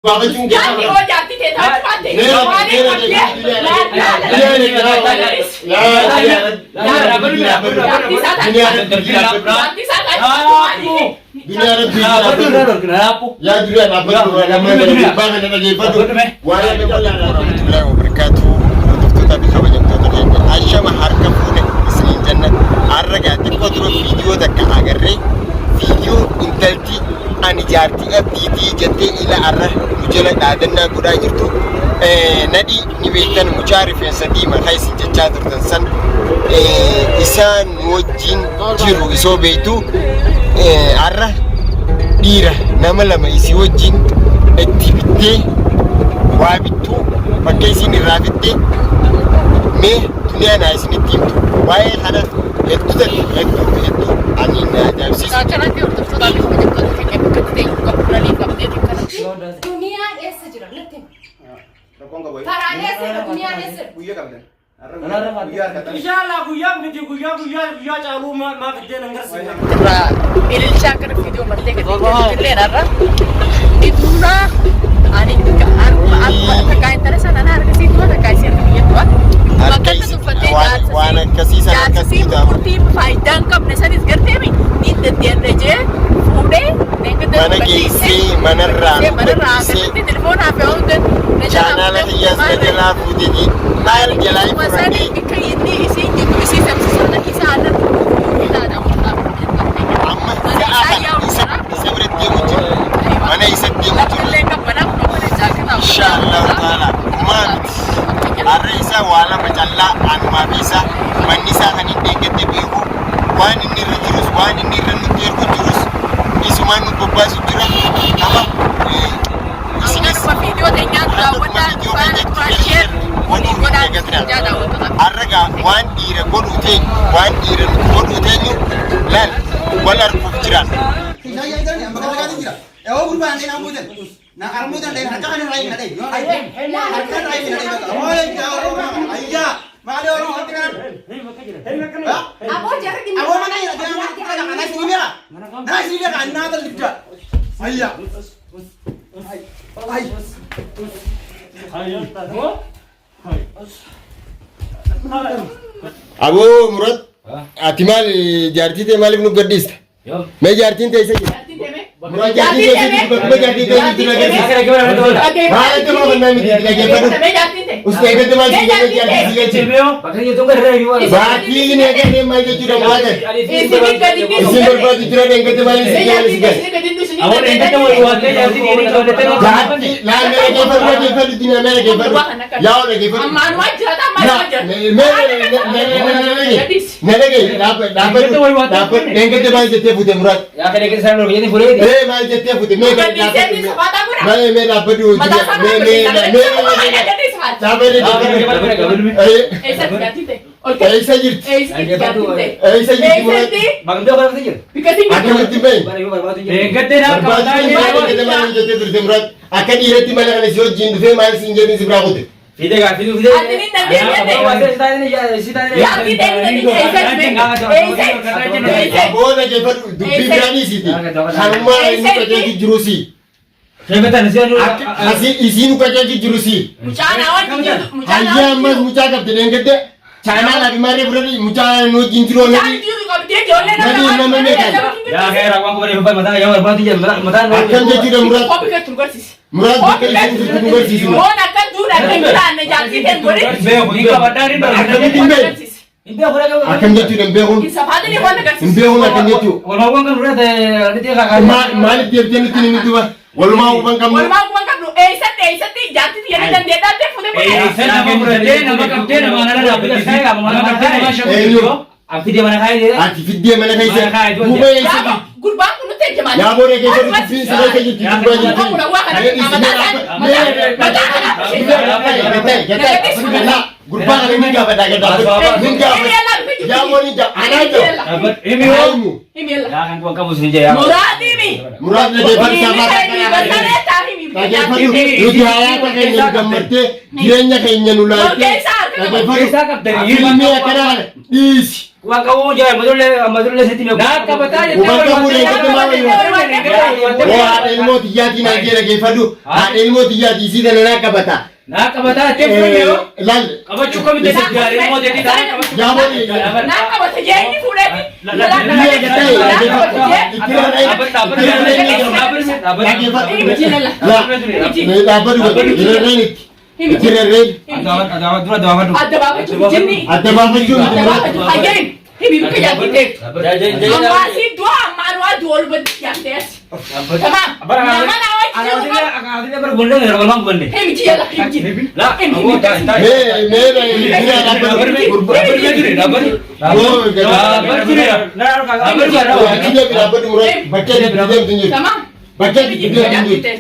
बाबा क्यों क्या हो जाती थे था बातें video intalti ani jarti abditi jette ila arra mujala dadanna guda jirtu nadi ni beekan mujarif sadima khaisi jechaa turtan san isan wajin jiru iso beetu arra dira nama lama isi wajin activity wabitu pakai sini rabitte me dunia na isini timtu wae hana itu ani na jamsi acara dia untuk sudah dunia ऐसे जरा लेते parané से दुनिया ऐसे गुया कर दे इंशाल्लाह गुया मुझे गुया चालू मां विद्या नंगर से tra il chakra video मरते के ले रहा itu na ani ka kain terasa nana harga situ ada kaisian dia tuh maka tu fate وانا كسيسه كسيسه purti faida kam nesaris gerte mi inte tian reje ude nengke mana kisi mana ram se telepon apa udah channel hiya segala fudiji nail jalai masani bikai ini isi sampai sana isa ada kita ada amma isa berarti muncul mana isa muncul lengkap mana mana jaga insyaallah taala man arisa wala majalla an ma bisa manisa kan dengete bihu wani ni rujurus wani ni ranu terujurus isumanu babasu jura apa ini semua video dengan dakwah share wani jada arraga wan dira godute wan dira godute ni lan walar kufjiran oh berubah nanti namudan nah armudan deh harga kan lain ada harga lain ada oh iya mana orang hati kan apa jarak ini apa mana ya jangan kita nasi dia kan nada tidak iya abu murad atimal jarti te malik nu gadis मैं jarti te ऐसे murad jarti te मैं jarti te हां तो मैं बंदा में लगे पर उसके एक तो मैं jarti बाकी तुम कर रहे हो बाकी ने के मैं जो चुरा हुआ है इसी बर्बाद चुरा देंगे तो मैं और एंटर तो हुआ है jarti देने को देते हो jarti ला मेरे के पर दिन मेरे के पर याओ के पर मानवा जाता मानवा मैं लगे दापर देंगे तो मैं जते फुटे मुराद या करे के साइड ये नहीं बोले मैं जते फुटे मैं दापर दू मैं ऐसा जी बंदे बरबाद कर आके मत बे देंगे ना बता ये मैं जते फुटे मुराद आके इरती मैं लगा जो जिन फे मैं सिंजर नि सिब्रा होते फिदेगा फिदे आदमी नदी बोल के पर दुबी बिरानी सी थी खानुमा इन को की जुरूसी हेबता नसे asi isin ko jaji jurusi मुचाना और ayya mas mucha ka denenge de chana la bimare brodi mucha no jinjiro na ya khair aku bari hubal mata ya barbadi ya mata akan jaji da murad kopi ka turgar sis murad ke isin turgar sis mo na kan dura kan kita na jati ten gore be ka badari ba Imbe hore ka akan jaji da behun sabade ni wala kan behun akan jaji wala ko kan ure de adite ka mal tiap tiap ni tuwa walma ubang kam walma ubang kam ऐसा जाती थी यानी दंदे दाते फुले ऐसा ना कमरे ना कमते ना माना ना अपने खाएगा माना करते ना शब्द अब फिर mana खाए दे आज फिर दिया मैंने खाई से मुझे ऐसे गुरबान को ते जमाने या बोले के फिर फिर से लेके जी गुरबान वाले नहीं क्या बता के या बोली जा आना जो email ya kan gua kamu sini ya murad ini murad ne depan sama kaje faru lu dia pakai ni gamarte direnya kayaknya nulai oke sar Isa kapteni. Ilmi akana isi. Waan qabu jaa madulle sitti mee. Naa qabataa jettee. Waan qabu leekkatti maal haadha ilmoo xiyyaati naa jee dhageeffadhu. Haadha ilmoo xiyyaati isii dana naa qabata. Naa qabataa jettee fuudhee yoo. Laal. Qabachuu kamitti gaarii ilmoo jetti taa'ee qabachuu. Jaabooni. Naa qabata jee inni fuudheeti. Bakka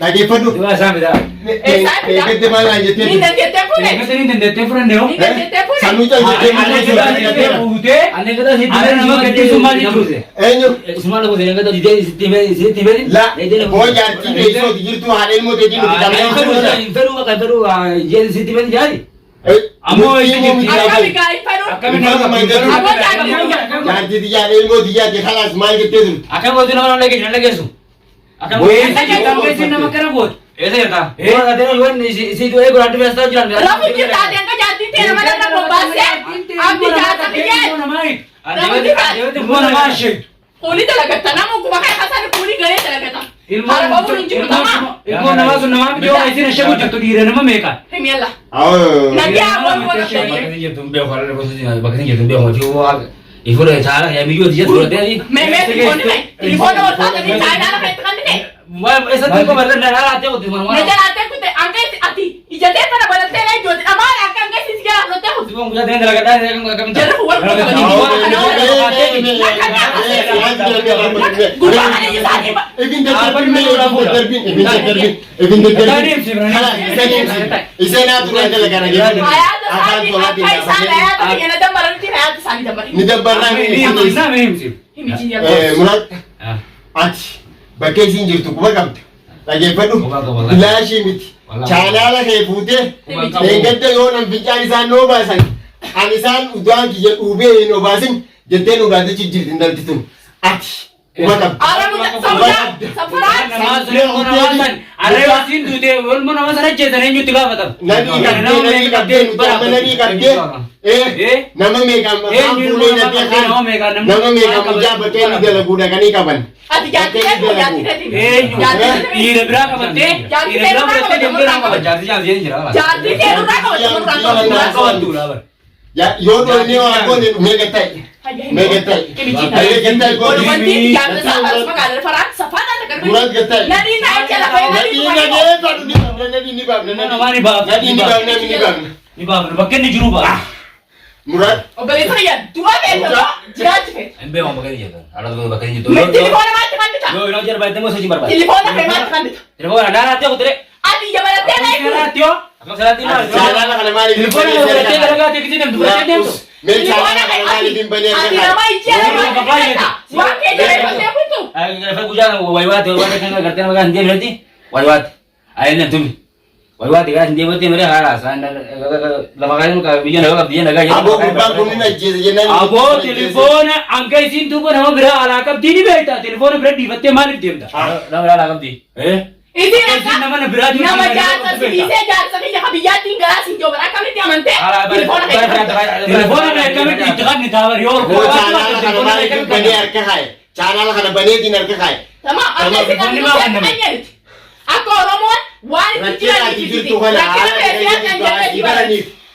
dhageeffadhu. Eeggatti maal naan jettee? Ni dandeettee fuudhe. Ni dandeettee fuudhee yoo. Ni dandeettee fuudhe. Sammuu caalchiftee fuutee. Ani gata sitti mee nama gadhiisu maal jechuudha? eenyu? Ismaala gosa yang kata dia sitti mee. La boo jaartii keessooti jirtu haadha ilmoo teetii nuti qabnaa. Feru kan feru je sitti mee jaari. Ammoo Akkami gaa'ii fedhu. Jaartii xiyyaadha ilmoo xiyyaati khalaas maal jettee turte? Akan gosa nama nama geessu. Akan gosa nama kana goot. Esa ya ta. Orang ada luar ni si tu ego nanti biasa jalan. Rafu kita ada yang kejati tiada mana nak membahasnya. Abdi jasa pikir. Dia tu bukan nama asyik. Kuli talaga tanamu kumakai hasan kuli gaya talaga ta. Har babu runci utama. Ilmu nama sun nama video isi nasi aku jatuh diri nama mereka. Hemialla. Oh. Nanti apa boleh jadi. Bakal jatuh biar kalau posisi bakal jatuh biar macam itu dah cara ya video dia tu dia ni. Telefon awak tak ada cara nak katakan ni. ऐसा तो को मतलब ना आते होते मन मैं आते कुछ अंगे आती इज्जत है ना बोलते नहीं जो हमारा अंगे किसी का होते हो तुम मुझे देने लगा था कम जरा हुआ Bakkee isiin jirtu quba qabda. Dhageeffadhu. Ilaashii miti. Chaanaala kee fuutee eeggadda yoo nan fincaan isaan noo baasan ani isaan udaan kiyya dhuubee hin obaasin jettee nu gaatichi jirti intalti tun. Ati quba qabda. Nama meeqaan maqaan fuulee dhattee kan nama meeqaan mijaa bakkee nu dalaguudha kan hin qaban. Ati jati kan jati kan. Ini berapa penting? Ini berapa penting? Dia berapa? Jati jelas. Jati kan orang kau. Ya, yo ni orang kau ni megatai. Megatai. Megatai kau Kalau mandi jangan sabar sebagai faran safan ada kan. Bulan getai. Nadi naik jalan kau Nadi ni bab. Nama ni bab. Nadi bab. Ni bab. Bakken ni juru bab. Murad. Oh beli tu ya. Dua beli tu. Jelas tu. Embe orang bakken ni je. Ada tu bakken ni tu. Telefon mati kan tu. Yo, ino jar baik temu saja barbar. Telefon apa mati kan tu. Telefon ada nanti aku tere. Adi jalan tu naik. Nanti yo. Aku salah tidur. Chaanaala kana maaliif hin Telefon ada berarti ada kata kita tu. Berarti tu. Mee chaanaala kana maaliif hin banee Adi nama ijazah mati kan. Waktu jalan mati apa tu? Ay, kuja waywat kan करते हैं मगर हिंदी मिलती waywat आए ना तुम waywat kan Hindi बोलते मेरे हारा सान लमकान का बिजन होगा बिजन लगा Aboo gurbaan kun ni ajjeese jennaan. Abo telepon angka isin tu pun हम बिरा आलाकब दी नहीं बैठा telepon बिरा दी बत्ते मालिक देवता nama आलाकब दी Ini isin nama बिरा दी nama jasa sih jasa ni jangan biar tinggal sih jauh berapa kami tiap mante. telepon mereka itu itikad ni tawar yo Chaanaala kana maaliif banee harka kaaye. Chaanaala kana baneetiin harka kaaye. Sama apa sih kan namanya? Aku Oromoan, wanita tidak dicuci. Laki-laki yang jangan dibalas.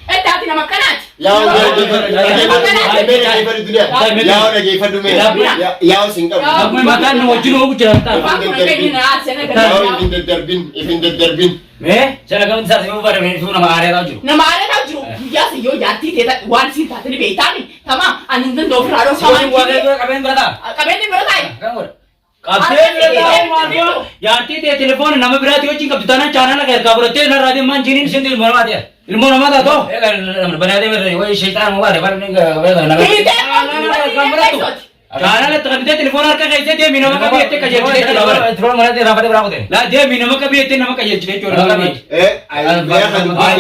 Tapi nama kanat. Yaa dhageeffadhu mee. Yaa singqabu. aku makan no jino aku cerita Ifin daddarbin. Saya kamu tidak sih pada itu nama area tahu juru. Nama ada tahu juru. Ya sih yo jati teta wan sih tadi ni beta ni. Sama anu tu dua frado sama Kamu ada tu kamu berada. Kami ni berapa? Kamu. Kamu jati te telepon nama berada tu cingkap tu tanah channel lagi. Kamu berarti nak radio mancinin sendiri mana dia. Ilmu nama dah tu. Benar dia berada. Wah syaitan mau ada. Baru ni Ini kamu tu. Karena terkadang telepon harga kayak dia minum kami itu kajian cerita lawan. Terus mana dia rapat berapa deh? Lah dia minum kami itu nama kajian cerita orang kami.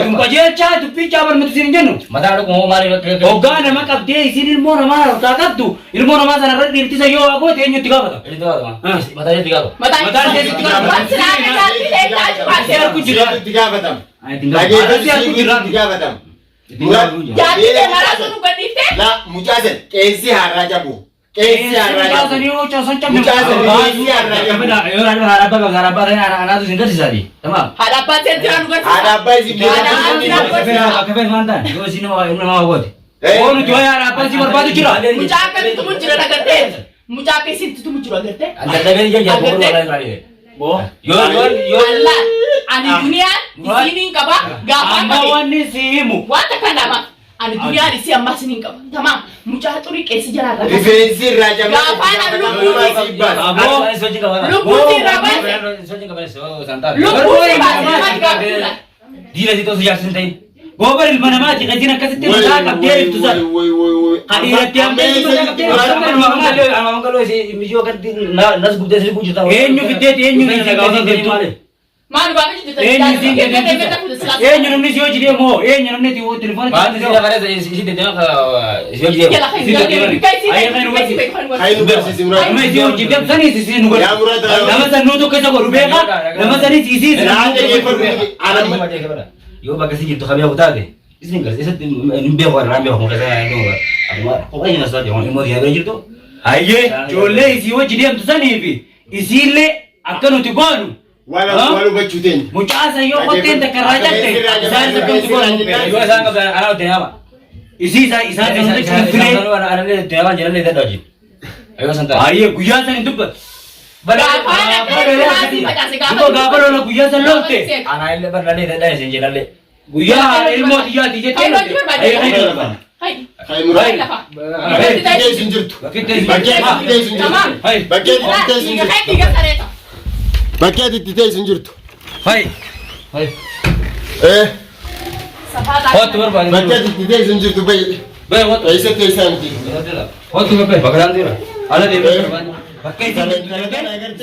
Jumpa dia cah tu pi cabar mesti sini jenu. Mata ada mau mari. Oga nama kap dia sini ilmu nama kakak tu. Ilmu nama sana ada di saya yo aku dia nyu tiga apa? Itu apa? Mata dia tiga apa? Mata dia tiga apa? Masih aku juga. Tiga batam. Tinggal. Lagi aku juga tiga batam. Jadi dia marah tu bukan itu? Nah, mujazat. Kesi haraja bu. Kesi haraja. Sani oh cosan cam. Mujazat. Kesi haraja. Beda. Yo ada apa anak-anak tu singkat sih. Tamam. Hadapan saya jangan bukan. Hadapan si Kafe mantan. Yo sini mau buat. Oh nu jual harapan si berbatu cira. Mucakan itu muncul ada gede. Mucakan situ tu muncul ada gede. Anda tadi jangan bohong lagi. Boh. Yo. Allah. Ani dunia di sini kaba. Gapan Amawan ni simu. Wata kan nama. Ani dunia di sini masih nih kaba. Tamam. Mucakan tu kesi jalan. Defensi raja. Gapan lu Abo, soji ka wala. Lu putih rabat. Soji ka bala so santar. Lu putih rabat. Dila dito siya sintain. Gobar il manamati kadina kasite sa ka dia itu sa. Kadira tiam dia itu sa ka dia. Amam kalau si mijo kan nas gudde se bujuta. Enyu vidde enyu ni sa ka itu. Manu bagus itu. Enyu namni siyo jide mo. Enyu namni ti wo telefon. Baat siya kare si de ka siyo jide. Hai nugar si Simran. Ame siyo jide sani si nugar. Ya Murad. Nama sanu to kesa ko rubeka. Nama sani si Yo bagasi gitu kami aku tadi. Isini nggak sih nimbe war rambe ko kasa no. Aku kaya nasa dia mau dia begitu. Aye, jole isi wo jide am tsani bi. Isile akanu tibanu. Walau bacuten. Muchasa yo koten ta karaja te. Saya tu tibanu. Yo sana ka ana te apa. Isi sa isa te ana le te awan jalan le te doji. Ayo santai. Aye, guya sa itu. Itu gabar orang guya sa lote. Ana ile bar lale dada senje lale. Guya ilmu dia DJ te. Ayo. Hai Murad. Bagai sinjur tu. Bagai sinjur. Hai. Bagai sinjur. Bagai sinjur tu. Hai. Hai. Hot berapa? Bagai sinjur tu baik. Baik hot. ऐसे कैसा है Hot berapa? Bakalan dia. Ada dia. Pakai kalau agar